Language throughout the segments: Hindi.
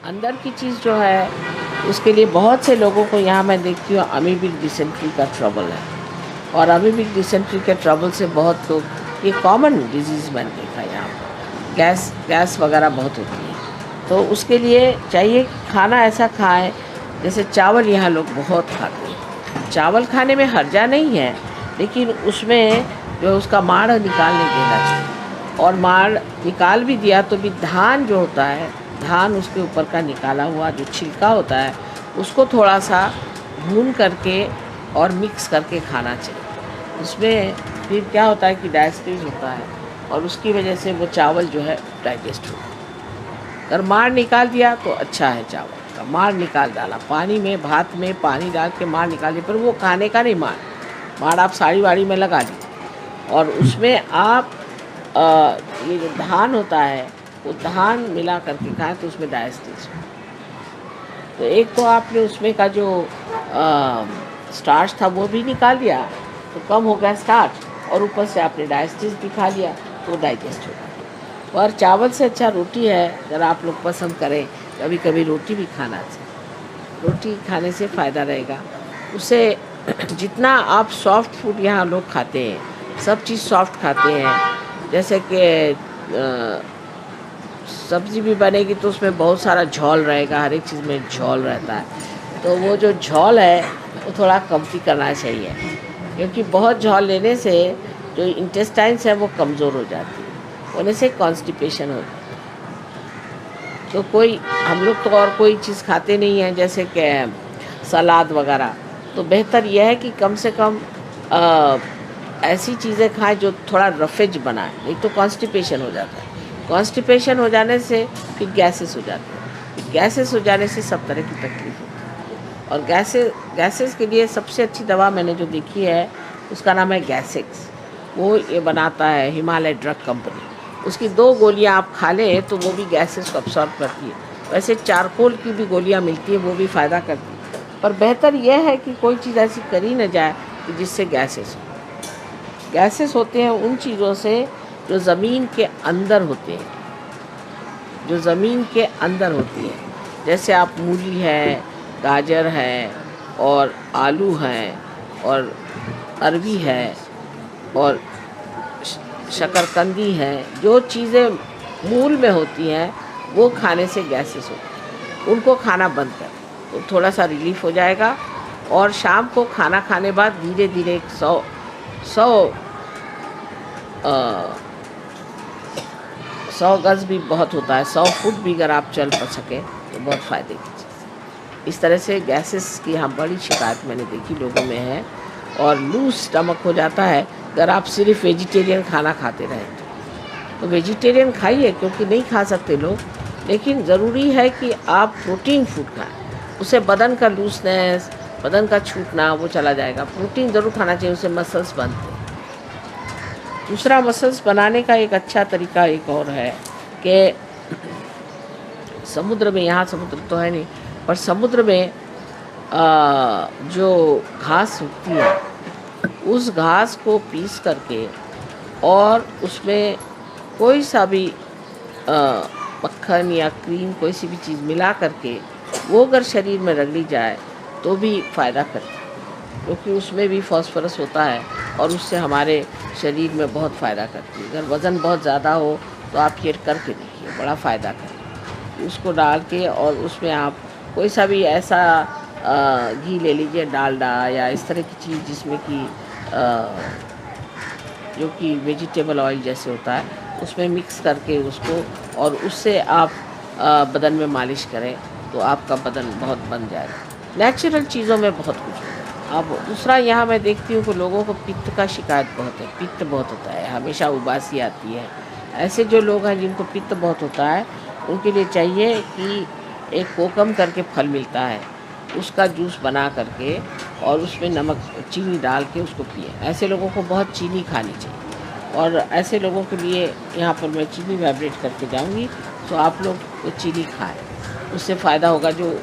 अंदर की चीज़ जो है उसके लिए बहुत से लोगों को यहाँ मैं देखती हूँ अमीबिक डिसेंट्री का ट्रबल है। और अमीबिक डिसेंट्री के ट्रबल से बहुत लोग, ये कॉमन डिजीज़ मैंने देखा है यहाँ पर, गैस गैस वगैरह बहुत होती है। तो उसके लिए चाहिए कि खाना ऐसा खाएं, जैसे चावल यहाँ लोग बहुत खाते हैं। चावल खाने में हर्जा नहीं है, लेकिन उसमें जो है उसका माड़ निकालने देना चाहिए। और माड़ निकाल भी दिया तो भी धान जो होता है, धान उसके ऊपर का निकाला हुआ जो छिलका होता है उसको थोड़ा सा भून करके और मिक्स करके खाना चाहिए। उसमें फिर क्या होता है कि डायस्टिस होता है और उसकी वजह से वो चावल जो है डाइजेस्ट होता है। अगर माड़ निकाल दिया तो अच्छा है, चावल का माड़ निकाल डाला पानी में, भात में पानी डाल के माड़ निकाल दिया, पर वो खाने का नहीं माड़। माड़ आप साड़ी वाड़ी में लगा दी और उसमें आप ये जो धान होता है वो धान मिला करके खाएं तो उसमें डायस्टिस हो। तो एक तो आपने उसमें का जो स्टार्च था वो भी निकाल दिया तो कम हो गया स्टार्च, और ऊपर से आपने डायस्टिस भी खा लिया तो डाइजेस्ट होगा। और चावल से अच्छा रोटी है, अगर आप लोग पसंद करें कभी कभी रोटी भी खाना चाहिए। रोटी खाने से फ़ायदा रहेगा उससे। जितना आप सॉफ्ट फूड यहाँ लोग खाते हैं, सब चीज़ सॉफ्ट खाते हैं, जैसे कि सब्ज़ी भी बनेगी तो उसमें बहुत सारा झोल रहेगा, हर एक चीज़ में झोल रहता है। तो वो जो झोल है वो थोड़ा कमती करना चाहिए, क्योंकि बहुत झोल लेने से जो इंटेस्टाइन्स है वो कमज़ोर हो जाती है, होने से कॉन्स्टिपेशन हो जाता है। तो कोई हम लोग तो और कोई चीज़ खाते नहीं हैं, जैसे कि सलाद वगैरह, तो बेहतर यह है कि कम से कम ऐसी चीज़ें खाएं जो थोड़ा रफेज बनाए, नहीं तो कॉन्स्टिपेशन हो जाता है। कॉन्स्टिपेशन हो जाने से फिर गैसेस हो जाते हैं, गैसेस हो जाने से सब तरह की तकलीफ होती है। और गैसेस के लिए सबसे अच्छी दवा मैंने जो देखी है उसका नाम है गैसेक्स। वो ये बनाता है हिमालय ड्रग कंपनी। उसकी 2 गोलियां आप खा लें तो वो भी गैसेस को अब्सॉर्ब करती है। वैसे चारकोल की भी गोलियां मिलती हैं, वो भी फ़ायदा करती है, पर बेहतर यह है कि कोई चीज़ ऐसी करी न जाए कि जिससे गैसेस हो। गैसेस होते हैं उन चीज़ों से जो ज़मीन के अंदर होते हैं, जो ज़मीन के अंदर होती है। जैसे आप मूली है, गाजर है और आलू है और अरवी है और शकरकंदी है, जो चीज़ें मूल में होती हैं वो खाने से गैसेस होती हैं। उनको खाना बंद कर तो थोड़ा सा रिलीफ हो जाएगा। और शाम को खाना खाने बाद धीरे धीरे 100 गज़ भी बहुत होता है, 100 फुट भी अगर आप चल पा सकें तो बहुत फ़ायदे की चीज़। इस तरह से गैसेस की यहाँ बड़ी शिकायत मैंने देखी लोगों में है। और लूज स्टमक हो जाता है अगर आप सिर्फ वेजिटेरियन खाना खाते रहें तो वेजिटेरियन खाइए, क्योंकि नहीं खा सकते लोग, लेकिन ज़रूरी है कि आप प्रोटीन फूड खाएं। उससे बदन का लूजनेस, बदन का छूटना वो चला जाएगा। प्रोटीन ज़रूर खाना चाहिए, उससे मसल्स बनते हैं। दूसरा, मसल्स बनाने का एक अच्छा तरीका एक और है कि समुद्र में, यहाँ समुद्र तो है नहीं, पर समुद्र में जो घास उगती है उस घास को पीस करके और उसमें कोई सा भी मक्खन या क्रीम, कोई सी भी चीज़ मिला करके वो अगर शरीर में रगड़ी जाए तो भी फ़ायदा करती है, क्योंकि उसमें भी फॉस्फोरस होता है और उससे हमारे शरीर में बहुत फ़ायदा करती है। अगर वज़न बहुत ज़्यादा हो तो आप ये करके देखिए, बड़ा फ़ायदा करें। उसको डाल के और उसमें आप कोई सा भी ऐसा घी ले लीजिए, डालडा या इस तरह की चीज़ जिसमें कि जो कि वेजिटेबल ऑयल जैसे होता है, उसमें मिक्स करके उसको, और उससे आप बदन में मालिश करें तो आपका बदन बहुत बन जाएगा। नेचुरल चीज़ों में बहुत कुछ होता है। अब दूसरा, यहाँ मैं देखती हूँ कि लोगों को पित्त का शिकायत बहुत है, पित्त बहुत होता है, हमेशा उबासी आती है। ऐसे जो लोग हैं जिनको पित्त बहुत होता है उनके लिए चाहिए कि एक कोकम करके फल मिलता है, उसका जूस बना करके और उसमें नमक चीनी डाल के उसको पिए। ऐसे लोगों को बहुत चीनी खानी चाहिए, और ऐसे लोगों के लिए यहाँ पर मैं चीनी वाइब्रेट करके जाऊँगी, तो आप लोग वो चीनी खाएँ, उससे फ़ायदा होगा। जो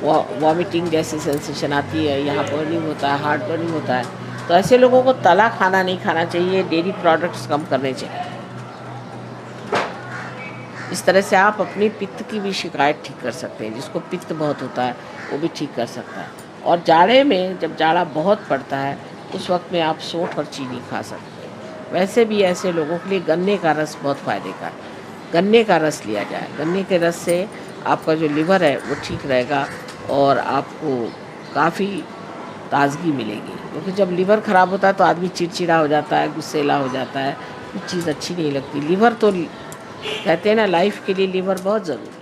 वॉमिटिंग जैसी सेंसेशन आती है, यहाँ बर्निंग होता है, हार्ट बर्निंग होता है, तो ऐसे लोगों को तला खाना नहीं खाना चाहिए, डेयरी प्रोडक्ट्स कम करने चाहिए। इस तरह से आप अपनी पित्त की भी शिकायत ठीक कर सकते हैं, जिसको पित्त बहुत होता है वो भी ठीक कर सकता है। और जाड़े में जब जाड़ा बहुत पड़ता है उस वक्त में आप सौंठ और चीनी खा सकते हैं। वैसे भी ऐसे लोगों के लिए गन्ने का रस बहुत फ़ायदे का है, गन्ने का रस लिया जाए। गन्ने के रस से आपका जो लिवर है वो ठीक रहेगा और आपको काफ़ी ताज़गी मिलेगी। क्योंकि जब लिवर ख़राब होता है तो आदमी चिड़चिड़ा हो जाता है, गुस्सैला हो जाता है, कुछ चीज़ अच्छी नहीं लगती। लिवर तो कहते हैं ना, लाइफ के लिए लिवर बहुत ज़रूरी है।